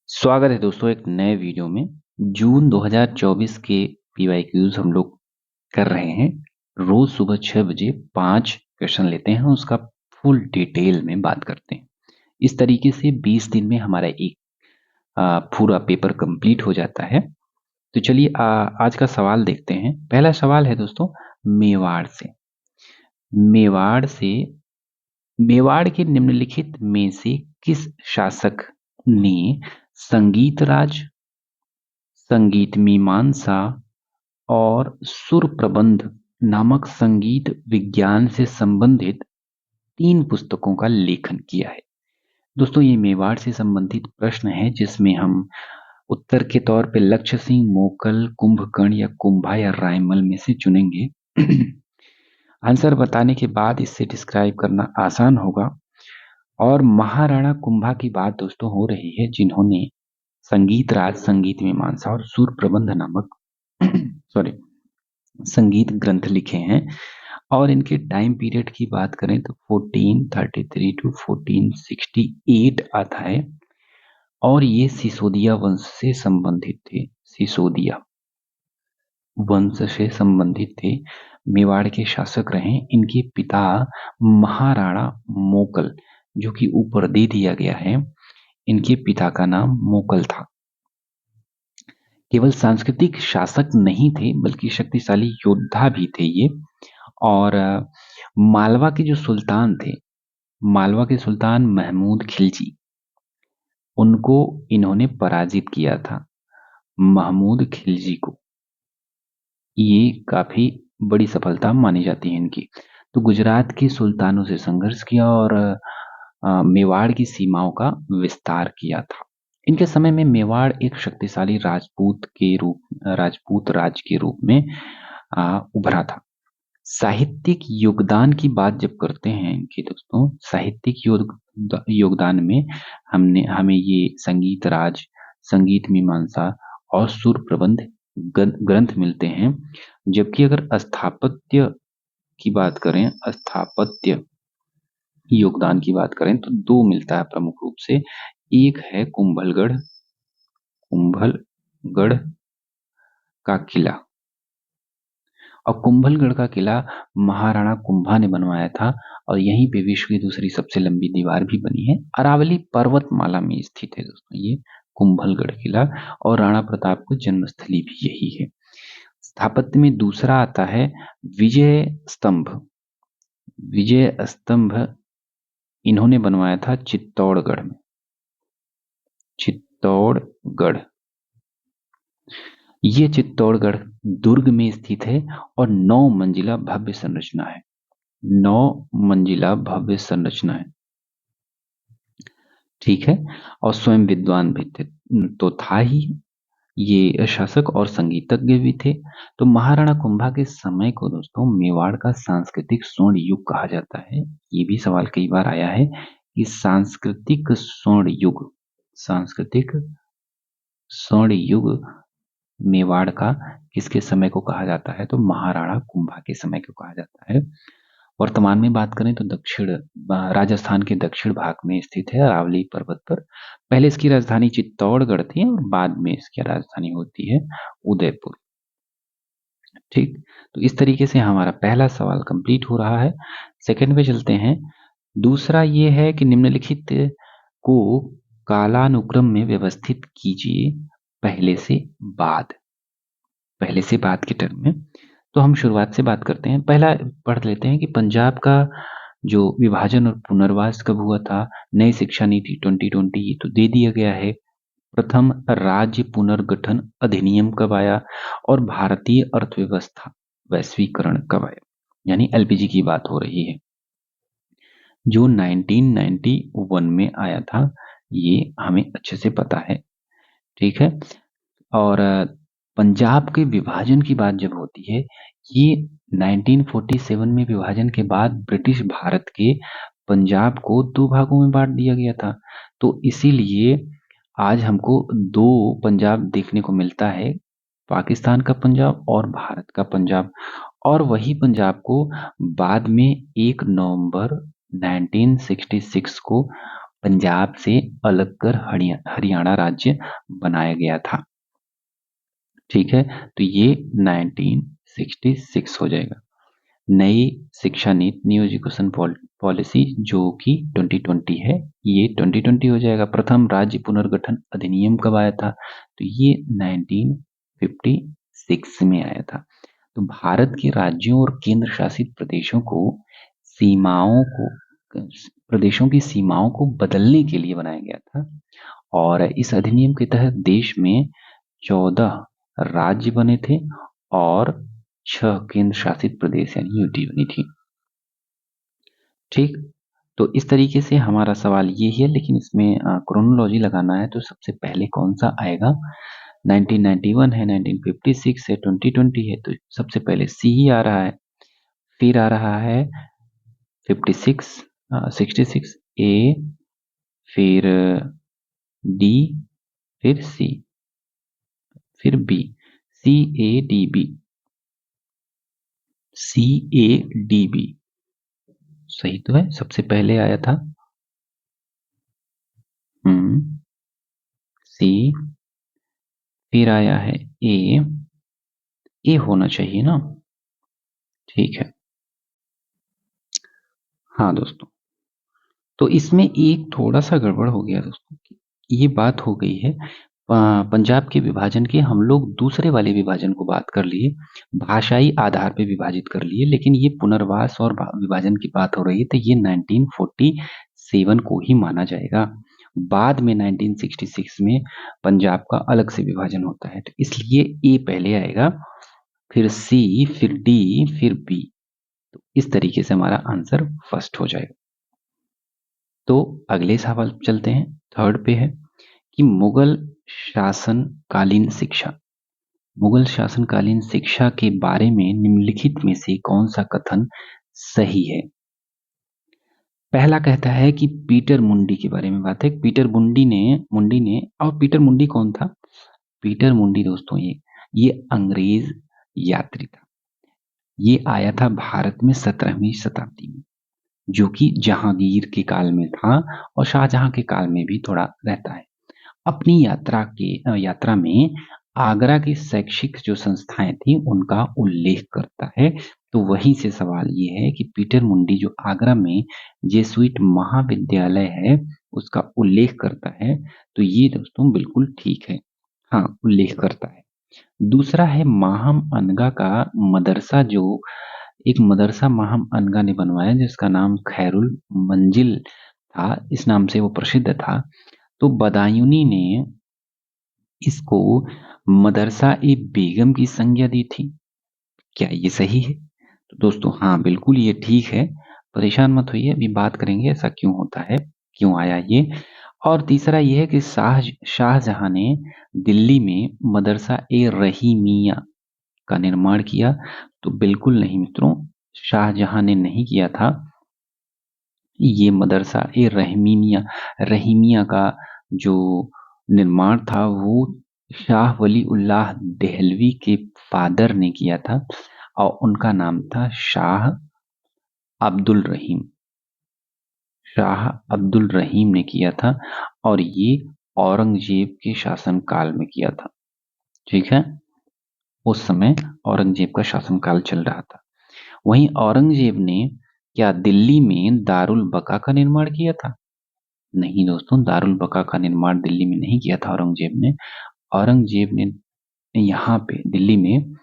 स्वागत है दोस्तों एक नए वीडियो में। जून 2024 के पीवाईक्यूज हम लोग कर रहे हैं। रोज सुबह 6 बजे 5 क्वेश्चन लेते हैं, उसका फुल डिटेल में बात करते हैं। इस तरीके से 20 दिन में हमारा एक पूरा पेपर कंप्लीट हो जाता है। तो चलिए आज का सवाल देखते हैं। पहला सवाल है दोस्तों मेवाड़ से। मेवाड़ से मेवाड़ के निम्नलिखित में से किस शासक ने संगीत राज, संगीत मीमांसा और सुर प्रबंध नामक संगीत विज्ञान से संबंधित 3 पुस्तकों का लेखन किया है? दोस्तों ये मेवाड़ से संबंधित प्रश्न है, जिसमें हम उत्तर के तौर पे लक्ष्य सिंह, मोकल, कुंभकर्ण या कुंभा या रायमल में से चुनेंगे। आंसर बताने के बाद इससे डिस्क्राइब करना आसान होगा। और महाराणा कुंभा की बात दोस्तों हो रही है, जिन्होंने संगीत राज, संगीत मीमांसा और सुर प्रबंध नामक सॉरी संगीत ग्रंथ लिखे हैं। और इनके टाइम पीरियड की बात करें तो 1433 टू 1468 आता है। और ये सिसोदिया वंश से संबंधित थे। सिसोदिया वंश से संबंधित थे, मेवाड़ के शासक रहे। इनके पिता महाराणा मोकल, जो कि ऊपर दे दिया गया है, इनके पिता का नाम मोकल था। केवल सांस्कृतिक शासक नहीं थे बल्कि शक्तिशाली योद्धा भी थे ये। और मालवा के जो सुल्तान थे, मालवा के सुल्तान महमूद खिलजी, उनको इन्होंने पराजित किया था। महमूद खिलजी को ये काफी बड़ी सफलता मानी जाती है इनकी। तो गुजरात के सुल्तानों से संघर्ष किया और मेवाड़ की सीमाओं का विस्तार किया था। इनके समय में मेवाड़ एक शक्तिशाली राजपूत राज के रूप में उभरा था। साहित्यिक योगदान की बात जब करते हैं इनके दोस्तों, साहित्यिक योगदान में हमें ये संगीत राज, संगीत मीमांसा और सुर प्रबंध ग्रंथ मिलते हैं। जबकि अगर स्थापत्य की बात करें, स्थापत्य योगदान की बात करें तो 2 मिलता है प्रमुख रूप से। एक है कुंभलगढ़ का किला। और कुंभलगढ़ का किला महाराणा कुंभा ने बनवाया था, और यहीं पे विश्व की दूसरी सबसे लंबी दीवार भी बनी है। अरावली पर्वतमाला में स्थित है दोस्तों ये कुंभलगढ़ किला, और राणा प्रताप की जन्मस्थली भी यही है। स्थापत्य में दूसरा आता है विजय स्तंभ। विजय स्तंभ इन्होंने बनवाया था चित्तौड़गढ़ में। चित्तौड़गढ़, ये चित्तौड़गढ़ दुर्ग में स्थित है और 9 मंजिला भव्य संरचना है। 9 मंजिला भव्य संरचना है, ठीक है। और स्वयं विद्वान भी थे, तो था ही ये शासक और संगीतज्ञ भी थे। तो महाराणा कुंभा के समय को दोस्तों मेवाड़ का सांस्कृतिक स्वर्ण युग कहा जाता है। ये भी सवाल कई बार आया है कि सांस्कृतिक स्वर्ण युग मेवाड़ का किसके समय को कहा जाता है? तो महाराणा कुंभा के समय को कहा जाता है। वर्तमान में बात करें तो राजस्थान के दक्षिण भाग में स्थित है, अरावली पर्वत पर। पहले इसकी राजधानी चित्तौड़गढ़ थी और बाद में इसकी राजधानी होती है उदयपुर, ठीक। तो इस तरीके से हमारा पहला सवाल कंप्लीट हो रहा है। सेकंड पे चलते हैं। दूसरा ये है कि निम्नलिखित को कालानुक्रम में व्यवस्थित कीजिए, पहले से बाद के टर्म में। तो हम शुरुआत से बात करते हैं। पहला पढ़ लेते हैं कि पंजाब का जो विभाजन और पुनर्वास कब हुआ था। नई शिक्षा नीति 2020 ये तो दे दिया गया है। प्रथम राज्य पुनर्गठन अधिनियम कब आया, और भारतीय अर्थव्यवस्था वैश्वीकरण कब आया, यानी एलपीजी की बात हो रही है, जो 1991 में आया था। ये हमें अच्छे से पता है, ठीक है। और पंजाब के विभाजन की बात जब होती है, ये 1947 में विभाजन के बाद ब्रिटिश भारत के पंजाब को 2 भागों में बांट दिया गया था। तो इसीलिए आज हमको 2 पंजाब देखने को मिलता है, पाकिस्तान का पंजाब और भारत का पंजाब। और वही पंजाब को बाद में 1 नवंबर 1966 को पंजाब से अलग कर हरियाणा राज्य बनाया गया था। ठीक है, तो ये 1966 हो जाएगा। नई शिक्षा नीति, न्यू एजुकेशन पॉलिसी जो कि 2020 है, ये 2020 हो जाएगा। प्रथम राज्य पुनर्गठन अधिनियम कब आया था? तो ये 1956 में आया था। तो भारत के राज्यों और केंद्र शासित प्रदेशों की सीमाओं को बदलने के लिए बनाया गया था। और इस अधिनियम के तहत देश में 14 राज्य बने थे और 6 केंद्र शासित प्रदेश यानी यूटी बनी थी। ठीक, तो इस तरीके से हमारा सवाल ये है, लेकिन इसमें क्रोनोलॉजी लगाना है तो सबसे पहले कौन सा आएगा? 1991 है, 1956 है, 2020 है, तो सबसे पहले सी ही आ रहा है। फिर आ रहा है 66 ए, फिर डी, फिर सी, फिर बी, CADB, CADB सही तो है, सबसे पहले आया था। सी, फिर आया है ए होना चाहिए ना? ठीक है, हाँ दोस्तों, तो इसमें एक थोड़ा सा गड़बड़ हो गया दोस्तों। ये बात हो गई है पंजाब के विभाजन के, हम लोग दूसरे वाले विभाजन को बात कर लिए, भाषाई आधार पे विभाजित कर लिए, लेकिन ये पुनर्वास और विभाजन की बात हो रही है, तो ये 1947 को ही माना जाएगा। बाद में 1966 में पंजाब का अलग से विभाजन होता है, तो इसलिए ए पहले आएगा, फिर सी, फिर डी, फिर बी। तो इस तरीके से हमारा आंसर फर्स्ट हो जाएगा। तो अगले सवाल चलते हैं, थर्ड पे है कि मुगल शासनकालीन शिक्षा के बारे में निम्नलिखित में से कौन सा कथन सही है? पहला कहता है कि पीटर मुंडी के बारे में बात है। पीटर मुंडी ने और पीटर मुंडी कौन था? पीटर मुंडी दोस्तों ये अंग्रेज यात्री था। ये आया था भारत में 17वीं शताब्दी में, जो कि जहांगीर के काल में था और शाहजहां के काल में भी थोड़ा रहता है। अपनी यात्रा में आगरा की शैक्षिक जो संस्थाएं थी उनका उल्लेख करता है। तो वहीं से सवाल ये है कि पीटर मुंडी जो आगरा में जेसुइट महाविद्यालय है उसका उल्लेख करता है, तो ये दोस्तों बिल्कुल ठीक है, हाँ उल्लेख करता है। दूसरा है माहम अनगा का मदरसा, जो एक मदरसा माहम अनगा ने बनवाया जिसका नाम खैरुल मंजिल था, इस नाम से वो प्रसिद्ध था। तो बदायूनी ने इसको मदरसा ए बेगम की संज्ञा दी थी। क्या ये सही है? तो दोस्तों हाँ बिल्कुल ये ठीक है, परेशान मत होइए, अभी बात करेंगे ऐसा क्यों होता है, क्यों आया ये। और तीसरा ये है कि शाहजहां ने दिल्ली में मदरसा ए रहीमिया का निर्माण किया। तो बिल्कुल नहीं मित्रों, शाहजहां ने नहीं किया था। ये मदरसा ए रहीमिया का जो निर्माण था वो शाह वली उल्लाह देहलवी के फादर ने किया था और उनका नाम था शाह अब्दुल रहीम। शाह अब्दुल रहीम ने किया था और ये औरंगजेब के शासनकाल में किया था। ठीक है, उस समय औरंगजेब का शासनकाल चल रहा था। वहीं औरंगजेब ने क्या दिल्ली में दारुल बका का निर्माण किया था? नहीं दोस्तों, दारुल बका का निर्माण दिल्ली में नहीं किया था औरंगजेब ने यहाँ पे दिल्ली में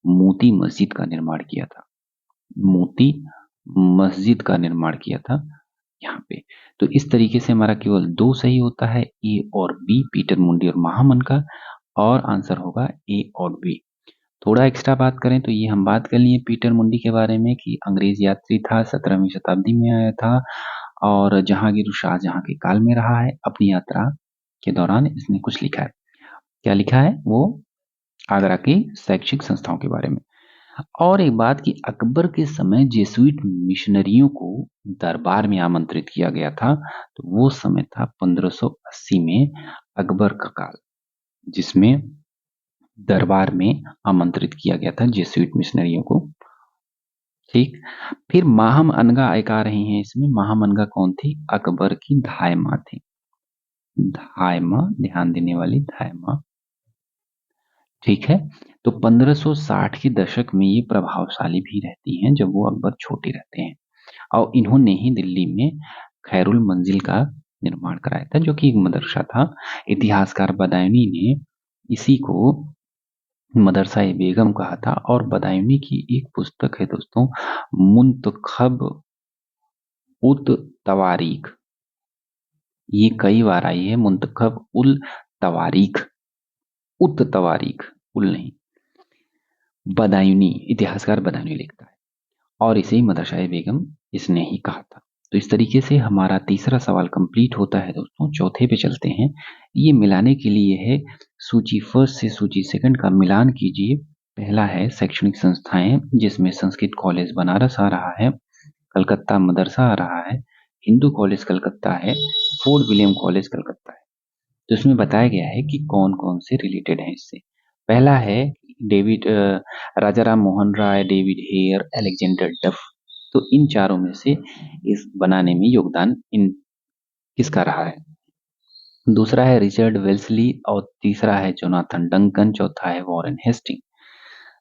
मोती मस्जिद का निर्माण किया था। मोती मस्जिद का निर्माण किया था यहाँ पे। तो इस तरीके से हमारा केवल 2 सही होता है, ए और बी, पीटर मुंडी और महामन का, और आंसर होगा ए और बी। थोड़ा एक्स्ट्रा बात करें तो ये हम बात कर लिए पीटर मुंडी के बारे में कि अंग्रेज यात्री था, 17वीं शताब्दी में आया था और जहांगीर शाहजहां के काल में रहा है। अपनी यात्रा के दौरान इसने कुछ लिखा है। क्या लिखा है? वो आगरा की शैक्षिक संस्थाओं के बारे में। और एक बात कि अकबर के समय जेसुइट मिशनरियों को दरबार में आमंत्रित किया गया था, तो वो समय था 1580 में अकबर का काल, जिसमें दरबार में आमंत्रित किया गया था जेसुइट मिशनरियों को। ठीक। फिर माहम अनगा एक आ रही हैं इसमें। माहम अनगा कौन थी? अकबर की धाय माँ थी। धाय माँ, ध्यान देने वाली धाय माँ। ठीक है। तो 1560 के दशक में ये प्रभावशाली भी रहती हैं जब वो अकबर छोटे रहते हैं, और इन्होंने ही दिल्ली में खैरुल मंजिल का निर्माण कराया था, जो कि एक मदरसा था। इतिहासकार बदायूनी ने इसी को मदरसा ए बेगम कहा था। और बदायूनी की एक पुस्तक है दोस्तों, मुंतखब उत तवारीख। ये कई बार आई है, मुंतखब उल तवारीख, उत तवारीख, उल नहीं। बदायूनी, इतिहासकार बदायूनी लिखता है, और इसे मदरसा ए बेगम इसने ही कहा था। तो इस तरीके से हमारा तीसरा सवाल कंप्लीट होता है दोस्तों। चौथे पे चलते हैं। ये मिलाने के लिए है, सूची फर्स्ट से सूची सेकंड का मिलान कीजिए। पहला है शैक्षणिक संस्थाएं, जिसमें संस्कृत कॉलेज बनारस आ रहा है, कलकत्ता मदरसा आ रहा है, हिंदू कॉलेज कलकत्ता है, फोर्ट विलियम कॉलेज कलकत्ता है। तो इसमें बताया गया है कि कौन कौन से रिलेटेड हैं इससे। पहला है डेविड राजा Ram Mohan Roy, David Hare, Alexander डफ। तो इन चारों में से इस बनाने में योगदान इन किसका रहा है? दूसरा है रिचर्ड वेल्सली, और तीसरा है जोनाथन डंकन, चौथा है वॉरेन हेस्टिंग।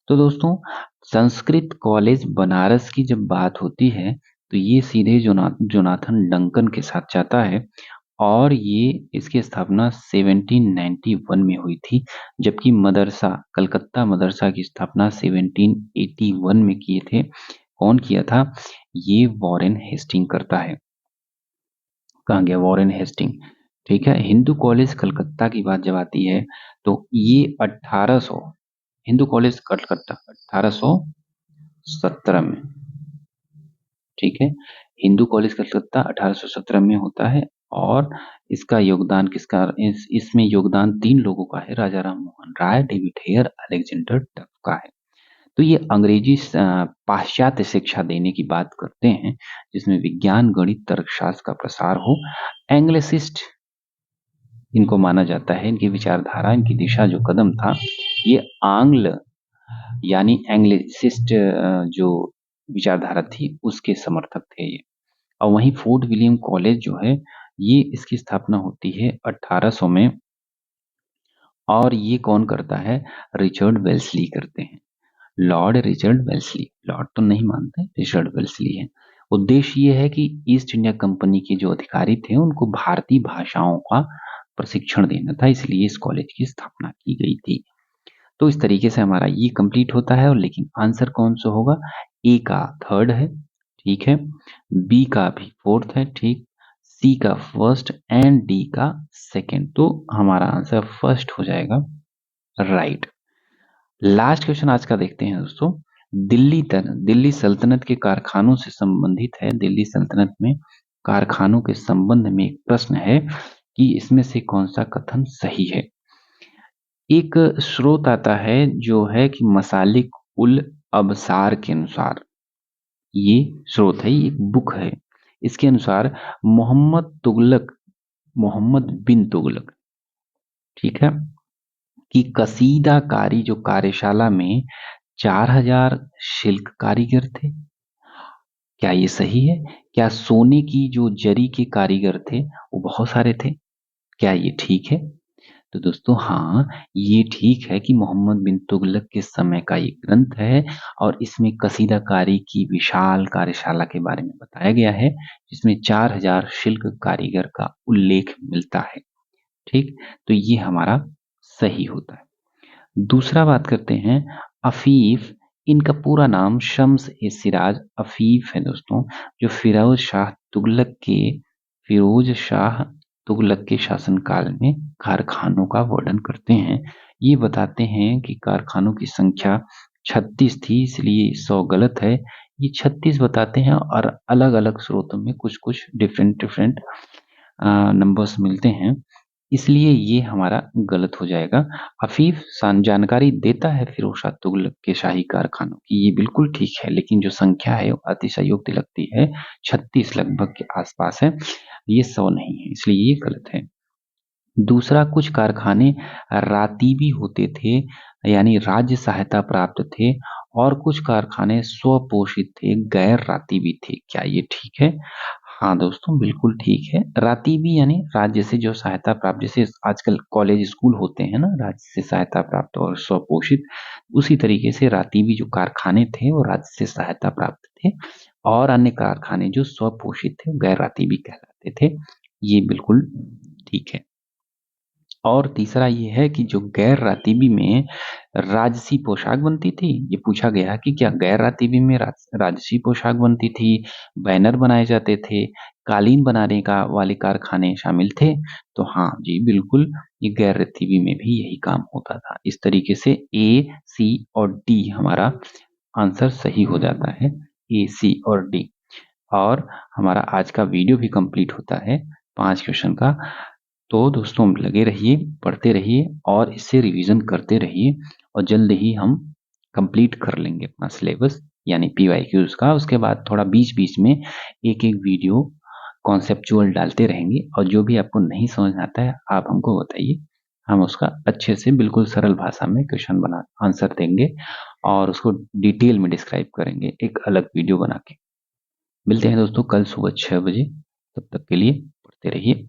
तो दोस्तों, संस्कृत कॉलेज बनारस की जब बात होती है तो ये सीधे जोनाथन डंकन के साथ जाता है, और ये इसकी स्थापना 1791 में हुई थी, जबकि मदरसा कलकत्ता मदरसा की स्थापना 1781 में किए थे। कौन किया था? ये वॉरेन हेस्टिंग करता है। कहाँ गया वॉरेन हेस्टिंग? ठीक है। हिंदू कॉलेज कलकत्ता की बात जब आती है तो ये 1800, हिंदू कॉलेज कलकत्ता 1817 में। ठीक है। हिंदू कॉलेज कलकत्ता 1817 में होता है, और इसका योगदान किसका? इसमें योगदान तीन लोगों का है, राजा Ram Mohan Roy, David Hare, Alexander डफ का है। तो ये अंग्रेजी पाश्चात्य शिक्षा देने की बात करते हैं, जिसमें विज्ञान, गणित, तर्कशास्त्र का प्रसार हो। एंग्लिसिस्ट इनको माना जाता है। इनकी विचारधारा, इनकी दिशा, जो कदम था, ये आंग्ल यानी एंग्लिसिस्ट जो विचारधारा थी उसके समर्थक थे ये। और वहीं फोर्ट विलियम कॉलेज जो है, ये इसकी स्थापना होती है 1800 में, और ये कौन करता है? रिचर्ड वेल्सली करते हैं। लॉर्ड रिचर्ड वेल्सली, लॉर्ड तो नहीं मानते, रिचर्ड वेल्सली है। उद्देश्य ये है कि ईस्ट इंडिया कंपनी के जो अधिकारी थे उनको भारतीय भाषाओं का प्रशिक्षण देना था, इसलिए इस कॉलेज की स्थापना की गई थी। तो इस तरीके से हमारा ये कंप्लीट होता है। और लेकिन आंसर कौन सा होगा? ए का थर्ड है, ठीक है, बी का भी फोर्थ है, ठीक, सी का फर्स्ट, एंड डी का सेकंड। तो हमारा आंसर फर्स्ट हो जाएगा, राइट। लास्ट क्वेश्चन आज का देखते हैं दोस्तों। दिल्ली सल्तनत के कारखानों से संबंधित है। दिल्ली सल्तनत में कारखानों के संबंध में एक प्रश्न है कि इसमें से कौन सा कथन सही है। एक स्रोत आता है जो है कि मसालिक उल अबसार के अनुसार, ये स्रोत है, ये एक बुक है। इसके अनुसार मोहम्मद बिन तुगलक, ठीक है, कि कसीदाकारी जो कार्यशाला में 4000 शिल्क कारीगर थे। क्या ये सही है? क्या सोने की जो जरी के कारीगर थे वो बहुत सारे थे? क्या ये ठीक है? तो दोस्तों हाँ, ये ठीक है कि मोहम्मद बिन तुगलक के समय का ये ग्रंथ है, और इसमें कसीदाकारी की विशाल कार्यशाला के बारे में बताया गया है, जिसमें 4000 शिल्क कारीगर का उल्लेख मिलता है। ठीक, तो ये हमारा सही होता है। दूसरा बात करते हैं, अफीफ, इनका पूरा नाम शम्स ए सिराज अफीफ है दोस्तों, जो फिरोज शाह तुगलक के शासनकाल में कारखानों का वर्णन करते हैं। ये बताते हैं कि कारखानों की संख्या 36 थी, इसलिए 100 गलत है। ये 36 बताते हैं, और अलग अलग स्रोतों में कुछ कुछ डिफरेंट डिफरेंट नंबर्स मिलते हैं, इसलिए ये हमारा गलत हो जाएगा। अफीफ जानकारी देता है फिरोज शाह तुगलक के शाही कारखानों की, ये बिल्कुल ठीक है, लेकिन जो संख्या है वो अतिशयोक्ति लगती है, 36 लगभग के आसपास है, ये 100 नहीं है, इसलिए ये गलत है। दूसरा, कुछ कारखाने रातीबी होते थे, यानी राज्य सहायता प्राप्त थे, और कुछ कारखाने स्वपोषित थे, गैर रातीबी थे। क्या ये ठीक है? हाँ दोस्तों, बिल्कुल ठीक है। रातीबी यानी राज्य से जो सहायता प्राप्त, जैसे आजकल कॉलेज स्कूल होते हैं ना, राज्य से सहायता प्राप्त और स्वपोषित, उसी तरीके से रातीबी जो कारखाने थे वो राज्य से सहायता प्राप्त थे, और अन्य कारखाने जो स्वपोषित थे वो गैर रातीबी कहलाते थे। ये बिल्कुल ठीक है। और तीसरा ये है कि जो गैर रातीबी में राजसी पोशाक बनती थी, ये पूछा गया कि क्या गैर रातीबी में राजसी पोशाक बनती थी, बैनर बनाए जाते थे, कालीन बनाने का वाले कारखाने शामिल थे? तो हाँ जी, बिल्कुल, ये गैर रातीबी में भी यही काम होता था। इस तरीके से ए, सी और डी हमारा आंसर सही हो जाता है, ए, सी और डी। और हमारा आज का वीडियो भी कंप्लीट होता है 5 क्वेश्चन का। तो दोस्तों लगे रहिए, पढ़ते रहिए और इससे रिवीजन करते रहिए, और जल्द ही हम कंप्लीट कर लेंगे अपना सिलेबस यानी पीवाईक्यूज का। उसके बाद थोड़ा बीच-बीच में एक-एक वीडियो कॉन्सेप्चुअल डालते रहेंगे, और जो भी आपको नहीं समझ आता है आप हमको बताइए, हम उसका अच्छे से बिल्कुल सरल भाषा में क्वेश्चन बना आंसर देंगे और उसको डिटेल में डिस्क्राइब करेंगे एक अलग वीडियो बना के। मिलते हैं दोस्तों कल सुबह 6 बजे, तब तक के लिए पढ़ते रहिए।